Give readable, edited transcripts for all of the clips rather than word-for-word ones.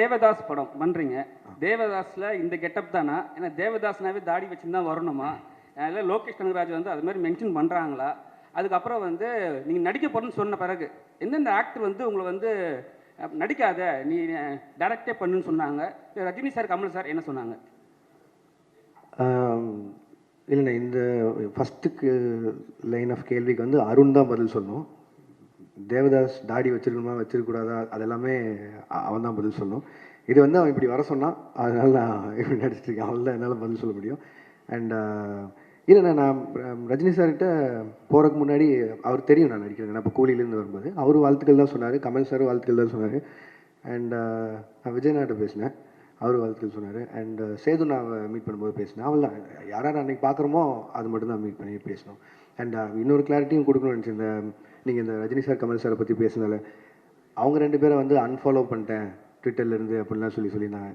தேவதாஸ் படம் பண்ணுறீங்க. தேவதாஸில் இந்த கெட்டப் தானா? ஏன்னா தேவதாஸ்னாவே தாடி வச்சுருந்தா வரணுமா? அதில் லோகேஷ் கனகராஜ் வந்து அது மாதிரி மென்ஷன் பண்ணுறாங்களா? அதுக்கப்புறம் வந்து நீங்கள் நடிக்க போகிறேன்னு சொன்ன பிறகு எந்தெந்த ஆக்டர் வந்து உங்களை வந்து நடிக்காத நீ டைரக்டே பண்ணுன்னு சொன்னாங்க? ரஜினி சார், கமல் சார் என்ன சொன்னாங்க? இல்லைண்ணா, இந்த ஃபஸ்ட்டுக்கு லைன் ஆஃப் கேள்விக்கு வந்து அருண் தான் பதில் சொல்லணும். தேவதாஸ் தாடி வச்சிருக்கணுமா வச்சிருக்கக்கூடாதா அதெல்லாமே அவன் தான் பதில் சொல்லணும். இது வந்து அவன் இப்படி வர சொன்னான், அதனால் நான் இப்படி நடிச்சிருக்கேன். அவள் தான் என்னால் பதில் சொல்ல முடியும். அண்ட் இல்லைண்ணா, நான் ரஜினி சார்கிட்ட போகிறதுக்கு முன்னாடி அவர் தெரியும் நான் நடிக்கிறேன். நான் இப்போ கூலியிலேருந்து வரும்போது அவர் வாழ்த்துக்கள் தான் சொன்னார், கமல் சார் வாழ்த்துக்கள் தான் சொன்னார். அண்ட் நான் விஜயநாட்ட பேசினேன், அவர் வாழ்த்துக்கள் சொன்னார். அண்ட் சேது நான் மீட் பண்ணும்போது பேசினேன். அவள் தான் யாராவது அன்றைக்கி பார்க்குறோமோ அது மட்டும் தான் மீட் பண்ணி பேசணும். அண்ட் இன்னொரு கிளாரிட்டியும் கொடுக்கணும்னு நினச்சி, இந்த நீங்கள் இந்த ரஜினி சார் கமல் சாரை பற்றி பேசினால அவங்க 2 பேரை வந்து அன்ஃபாலோ பண்ணிட்டேன் ட்விட்டர்லேருந்து அப்படின்லாம் சொல்லியிருந்தாங்க.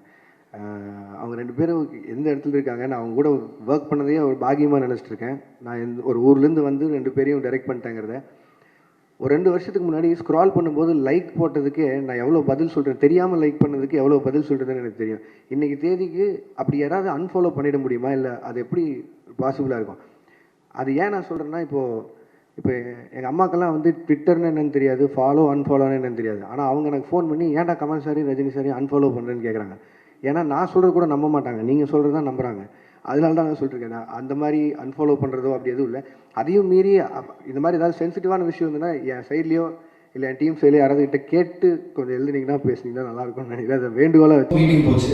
அவங்க 2 பேரும் எந்த இடத்துல இருக்காங்க, நான் அவங்க கூட ஒர்க் பண்ணதையே ஒரு பாகியமாக நினச்சிட்ருக்கேன். நான் ஒரு ஊர்லேருந்து வந்து 2 பேரையும் டைரக்ட் பண்ணிட்டேங்கிறத ஒரு 2 வருஷத்துக்கு முன்னாடி ஸ்க்ரால் பண்ணும்போது லைக் போட்டதுக்கே நான் எவ்வளோ பதில் சொல்கிறேன், தெரியாமல் லைக் பண்ணதுக்கு எவ்வளோ பதில் சொல்கிறதுன்னு எனக்கு தெரியும். இன்றைக்கி தேதிக்கு அப்படி யாராவது அன்ஃபாலோ பண்ணிட முடியுமா? இல்லை அது எப்படி பாசிபிளாக இருக்கும்? அது ஏன் நான் சொல்கிறேன்னா, இப்போ எங்கள் அம்மாக்கெல்லாம் வந்து ட்விட்டர்னு என்னென்னு தெரியாது, ஃபாலோ அன்ஃபாலோன்னு என்னென்னு தெரியாது. ஆனால் அவங்க எனக்கு ஃபோன் பண்ணி ஏன்டா கமல் சாரையும் ரஜினி சாரையும் அன்ஃபாலோ பண்ணுறேன்னு கேட்குறாங்க. ஏன்னா நான் சொல்கிறது கூட நம்ப மாட்டாங்க, நீங்கள் சொல்கிறது தான் நம்புகிறாங்க. அதனால தான் நான் சொல்லிட்டுருக்கேன். நான் அந்த மாதிரி அன்ஃபாலோ பண்ணுறதோ அப்படி எதுவும் இல்லை. அதையும் மீறி இந்த மாதிரி ஏதாவது சென்சிட்டிவான விஷயம் இருந்ததுன்னா என் சைட்லேயோ இல்லை என் டீம் சைட்லேயோ யாராவது கிட்ட கேட்டு கொஞ்சம் எழுதுனீங்கன்னா பேசுனீங்கன்னா நல்லாயிருக்கும்னு நினைக்கிறேன். அதை வேண்டுகோளாக வச்சு மீட்டிங் போச்சு.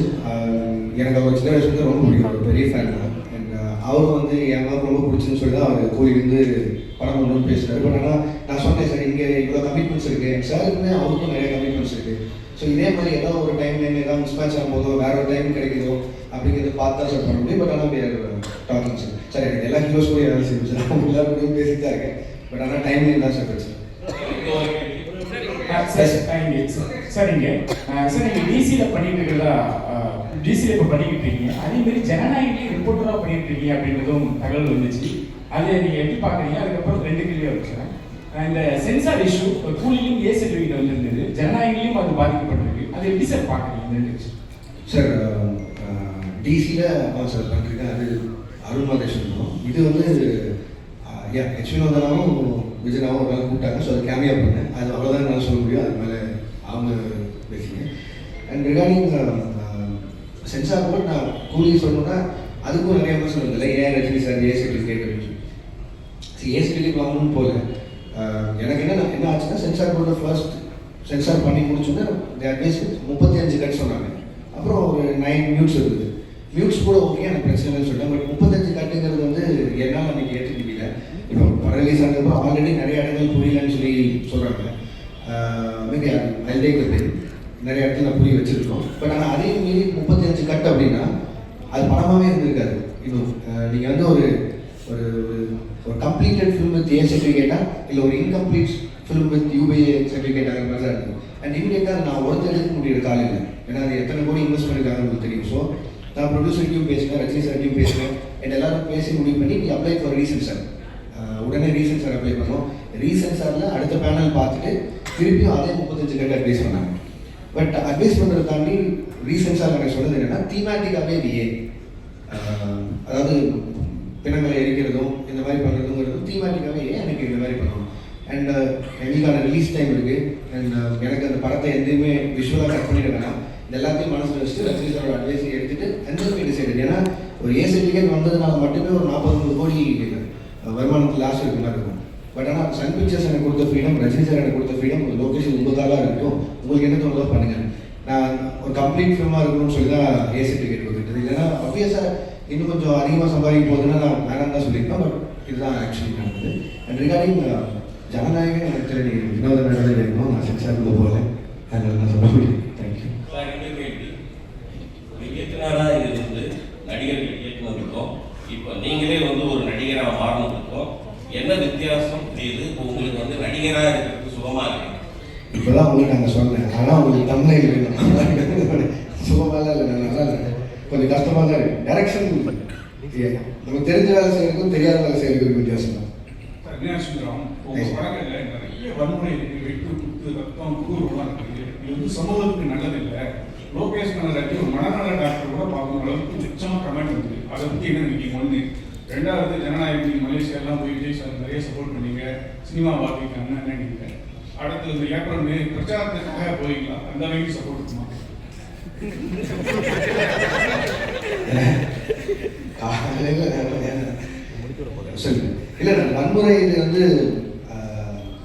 எனக்கு அவர் சின்ன வயசுலேருந்து ரொம்ப பிடிக்கும், ஒரு பெரிய ஃபேன் தான். அண்ட் அவரும் வந்து எனக்கு ரொம்ப பிடிச்சுன்னு சொல்லி தான் அவர் கூலியிலேருந்து படம் பண்ணணும்னு பேசுகிறாரு. பட் ஆனால் நான் சொன்னேன், சார் இங்கே இவ்வளோ கமிட்மெண்ட்ஸ் இருக்குது, சாருக்குமே அவருக்கும் நிறைய கமிட்மெண்ட்ஸ் இருக்குது. ஸோ இதே மாதிரி ஏதாவது ஒரு டைம் ஏதாவது மிஸ் மேட்ச் ஆகும்போதோ வேற ஒரு டைம் கிடைக்குதோ அப்படிங்கிறது பார்த்தா சார் பண்ண முடியும். பட் ஆனால் டாக்கிங் சார் எனக்கு எல்லா ஹீரோஸ் கூட வேலை செய்யும் சார், அவங்க எல்லாருக்கும் பேசிட்டு தான் இருக்கேன். பட் ஆனால் டைம் தான் சார் பிரச்சனை. சரிங்க சார், நீங்கள் டிசியில் பண்ணிட்டு இருக்கிறதா, டிசியில் இப்போ பண்ணிக்கிட்டு இருக்கீங்க. அதேமாரி ஜனநாயகத்தையும் ரிப்போர்ட்டராக பண்ணிட்டு இருக்கீங்க அப்படின்றதும் தகவல் வந்துச்சு. அதை நீங்கள் எப்படி பார்க்குறீங்க? அதுக்கப்புறம் 2 கேள்வியாக வச்சுக்கிறேன். இந்த சென்சார் இஷ்யூ கூலியும் ஏ சர்டிஃபிகேட் வந்துருந்தது, ஜனநாயகலையும் அது பாதிக்கப்பட்டிருக்கு. அதை எப்படி சார் பார்க்குறீங்க? சார் டிசியில் சார் பண்ணிருக்கேன், அது அருண்மாதேஷ் இருக்கும். இது வந்து ஹெச்வினோதனாவும் விஜயனாவும் ஒரு நாள் கூப்பிட்டாங்க. ஸோ அது கேமியா பண்ணேன். அது அவ்வளோதான் என்னால் சொல்ல முடியும். அது மேலே அவங்க பேசுங்க. அண்ட் ரிகார்டிங் சென்சார் போர்ட் நான் கூலி சொல்லணுன்னா அதுக்கும் நிறைய விமர்சனம் இருந்ததில்லை. ஏன் ரஜினி சார் ஏ சர்டிஃபிகேட் அப்படின்னு சொல்லி ஏ சர்டிஃபிகேட் வாங்கணும்னு போகல. எனக்கு என்ன ஆச்சுன்னா, சென்சார் போர்டு ஃபர்ஸ்ட் சென்சார் பண்ணி முடிச்சோன்னா பேசி 35 கட் சொன்னாங்க. அப்புறம் ஒரு 9 மியூட்ஸ் இருக்குது. மியூட்ஸ் கூட ஓகே, எனக்கு பிரச்சனை இல்லைன்னு சொல்லிட்டேன். பட் 35 கட்டுங்கிறது வந்து என்னால் அன்றைக்கி ஏற்றுக்க முடியல. இப்போ படம் ரிலீஸ் ஆனதுக்கப்புறம் ஆல்ரெடி நிறைய இடங்கள் புரியலன்னு சொல்லி சொல்கிறாங்க. Maybe I take the blame. நிறைய இடத்துல நான் புரிய வச்சுருக்கோம். பட் ஆனால் அதையும் மீறி 35 கட் அப்படின்னா அது படமாகவே இருந்திருக்காது. இன்னும் நீங்கள் வந்து ஒரு ஒரு கம்ப்ளீட்டட் ஃபிலிம் வித் ஏ சர்டிஃபிகேட்டா இல்லை ஒரு இன்கம்ப்ளீட் ஃபிலிம் வித் யூபிஏ சர்டிஃபிகேட்டாக மாதிரி தான் இருக்கும். அண்ட் இமீடியட்டாக நான் ஒருத்தர் எடுக்க முடியிற காலம் இல்லை. ஏன்னா அது எத்தனை கோடி இன்வெஸ்ட் பண்ணியிருக்காங்க உங்களுக்கு தெரியும். ஸோ நான் ப்ரொடியூசர்கிட்டையும் பேசுகிறேன், ரஜினி சார்கிட்டையும் பேசுகிறேன். அண்ட் எல்லாரும் பேசி முடிவு பண்ணி நீ அப்ளை ஃபார் ரீசென்சார். உடனே ரீசென்சார் அப்ளை பண்ணோம். ரீசென்சாரில் அடுத்த பேனல் பார்த்துட்டு திருப்பியும் அதே 35 கட்டு அட்வைஸ் பண்ணாங்க. பட் அட்வைஸ் பண்ணுறதை தாண்டி ரீசென்சார் எனக்கு சொன்னது என்னென்னா, தீமேட்டிக்காகவே இது ஏன் அதாவது பிணங்களை எரிக்கிறதும் இந்த மாதிரி பண்ணுறதுங்கிறதும் தீமேட்டிக்காகவே ஏன் எனக்கு இந்த மாதிரி பண்ணணும். அண்ட் எங்களுக்கான ரிலீஸ் டைம் இருக்குது. அண்ட் எனக்கு அந்த படத்தை எதுவுமே விஷுவலாக கட் பண்ணிட வேணாம். இது எல்லாத்தையும் மனசில் வச்சுட்டு ரஜினி சாரோட அட்வைஸை எடுத்துகிட்டு எந்த டிசைட். ஏன்னா ஒரு ஏ சர்டிஃபிகேட் வந்ததுனால மட்டுமே ஒரு 40-50 கோடி வருமானத்தில் லாஸ் இருக்க மாதிரி இருக்கும். பட் ஆனால் சன் பிக்சர்ஸ் எனக்கு கொடுத்த ஃப்ரீடம், ரஜினி சார் எனக்கு கொடுத்த ஃப்ரீடம், ஒரு லொக்கேஷன் உங்களுக்காக இருக்கட்டும், உங்களுக்கு என்ன தோணுதோ பண்ணுங்கள். நான் ஒரு கம்ப்ளீட் ஃபிலிமாக இருக்கணும்னு சொல்லி தான் ஏ சர்டிஃபிகேட் கொடுத்துட்டு. இல்லைன்னா ஆப்வியஸாக இன்னும் கொஞ்சம் அதிகமாக சம்பாதிக்க போகுதுன்னா நான் வேணாம் தான் சொல்லியிருப்பேன். பட் இதுதான் ஆக்சுவலி நடந்தது. அண்ட் ரிகார்டிங் ஜனநாயகம் எனக்கு தெரியும் வினோத நடந்தது இருக்கணும். நான் சென்சாரில் போகல, அதனால நான் சொல்ல முடியும். தேங்க்யூ. இயக்குனராக இருந்து நடிகர்கள் இயக்குனதுக்கும் இப்போ நீங்களே வந்து ஒரு நடிகராக மாறினதுக்கும் என்ன வித்தியாசம் தெரியுது? உங்களுக்கு வந்து நடிகராக இருக்கிறதுக்கு சுகமாக இருக்கு? இப்போதான் உங்களுக்கு நாங்கள் சொன்னேன். ஆனால் உங்களுக்கு தமிழ் வேணும். சுகமாக இல்லை, நல்லா இல்லை, கொஞ்சம் கஷ்டமாக தான் இருக்குது. டைரக்ஷன் நமக்கு தெரிஞ்ச வேலை செய்யறதுக்கும் தெரியாத வேலை செய்யறதுக்கும் வித்தியாசம் தான். உங்கள் படங்களில் நிறைய வன்முறை இருக்குது, வெட்டு, குத்து, ரத்தம், கூறுலாம் இருக்குது. இது வந்து சமூகத்துக்கு நல்லதில்லை. லோகேஷ் கனகராஜ் ஒரு மனநல டாக்டர் கூட பார்க்கணும் அளவுக்கு உச்சமாக கமெண்ட் வந்துது. அதை பற்றி என்ன நினைக்கிறீங்க? ஒன்று. ரெண்டாவது, ஜனநாயகம் மலேசியாலாம் போய் விஜய் சார் நிறைய சப்போர்ட் பண்ணீங்க, சினிமா பார்த்துருக்காங்க என்ன நினைக்கிறேன்? அடுத்து இந்த ஏப்ரல் பிரச்சாரத்துக்காக போவீங்களா? அந்த அளவுக்கு சப்போர்ட் இருக்குமா? இல்லை, வன்முறை இது வந்து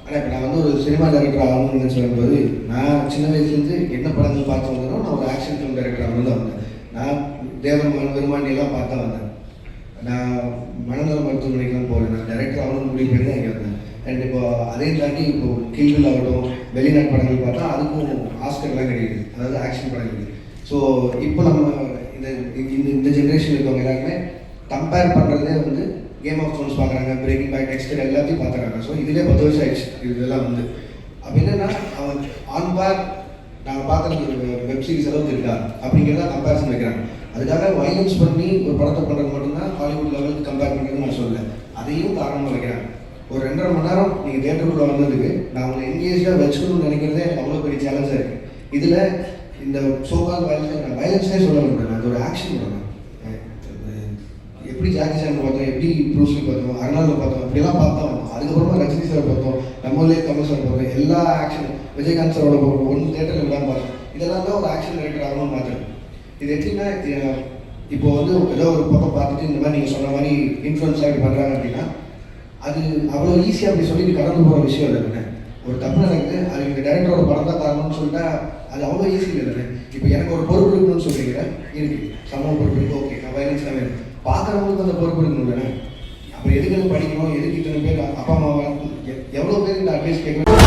ஆனால் இப்போ நான் வந்து ஒரு சினிமா டைரக்டர் ஆகணும்னு சொல்லும்போது, நான் சின்ன வயசுலேருந்து என்ன படங்கள் பார்த்து வந்தேனோ நான் ஒரு ஆக்ஷன் ஃபிலிம் டைரக்டர் ஆகணும் தான் வந்தேன். நான் தேவன் பெருமாண்டியெல்லாம் பார்த்தா வந்தேன். நான் மனநல மருத்துவமனைக்கெலாம் போகிறேன். நான் டைரக்டர் ஆகணும்னு முடிவு பண்ணி தான் இங்கே வந்தேன். அண்ட் இப்போ அதையும் தாண்டி இப்போ கில்பில் ஆகட்டும், வெளிநாட்டு படங்கள் பார்த்தா அதுக்கும் ஆஸ்கர்லாம் கிடைக்குது, அதாவது ஆக்ஷன் படங்கள். ஸோ இப்போ நம்ம இந்த ஜென்ரேஷன் இருக்கவங்க எல்லாருமே கம்பேர் பண்ணுறதே வந்து கேம் ஆஃப் த்ரோன்ஸ் பார்க்குறாங்க, பிரேக்கிங் பேக், டெக்ஸ்டர் எல்லாத்தையும் பார்த்துறாங்க. ஸோ இதுலேயே 10 வருஷம் ஆயிடுச்சு இதெல்லாம் வந்து. அப்போ என்னென்னா அவன் ஆன் பார் நாங்கள் பார்க்குறது வெப் சீரிஸ் அளவுக்கு இருக்கா அப்படிங்கிறத கம்பேரிசன் வைக்கிறாங்க. அதுக்காக வயலன்ஸ் பண்ணி ஒரு படத்தை பண்ணுறது மட்டும்தான் ஹாலிவுட் லெவலுக்கு கம்பேர் பண்ணுறது நான் சொல்லலை. அதையும் காரணமாக வைக்கிறாங்க. ஒரு 2.5 மணி நேரம் நீங்கள் தேட்டருக்குள்ளே வந்ததுக்கு நான் உங்களை எங்கேஜாக வச்சுக்கணும்னு நினைக்கிறதே எனக்கு அவ்வளோ பெரிய சேலஞ்சாக இருக்குது. இதில் இந்த சோகால் வயலன்ஸே சொல்ல முடியாது, அது ஒரு ஆக்ஷன் படம். எப்படி ஜாக்கி சான் பார்த்தோம், எப்படி ப்ரூஸ்லி பார்த்தோம், அர்னால்டோ பார்த்தோம், இப்படிலாம் பார்த்தோம். அதுக்கப்புறமா ரஜினி சார் பார்த்தோம், நம்மளே கமல் சார் பார்த்தோம், எல்லா ஆக்ஷன் விஜயகாந்த் சாரோட பார்த்தோம், ஒன்று தேட்டரில் எல்லாம் பார்த்தோம். இதெல்லாம் தான் ஒரு ஆக்ஷன் டைரக்டர் ஆகணும்னு பார்த்தேன். இது எப்படின்னா, இப்போ வந்து ஏதோ ஒரு பக்கம் பார்த்துட்டு இந்த மாதிரி நீங்கள் சொன்ன மாதிரி இன்ஃப்ளூயன்ஸ் ஆகி பண்ணுறாங்க அப்படின்னா, அது அவ்வளோ ஈஸியாக அப்படி சொல்லிட்டு கடந்து போகிற விஷயம் இல்லைங்க. ஒரு தப்பு நடக்குது, அது இந்த டைரக்டரோட படம் தான் காரணம்னு சொல்லிட்டா அது அவ்வளோ ஈஸி இல்லைங்க. இப்போ எனக்கு ஒரு பொறுப்பு இருக்கணும்னு சொல்கிறீங்க, இருக்குது சமூக பொறுப்பு இருக்குது, ஓகே, நான் வயலன்ஸ் தான் வேணும். பார்க்குறவங்களுக்கு அந்த பொறுப்பு இருக்கணும் இல்லைன்னா, அப்புறம் எதுக்கு படிக்கணும், எதுக்கு இத்தனை பேர் அப்பா அம்மாவை எவ்வளோ பேர் இந்த அட்வைஸ் கேட்கணும்.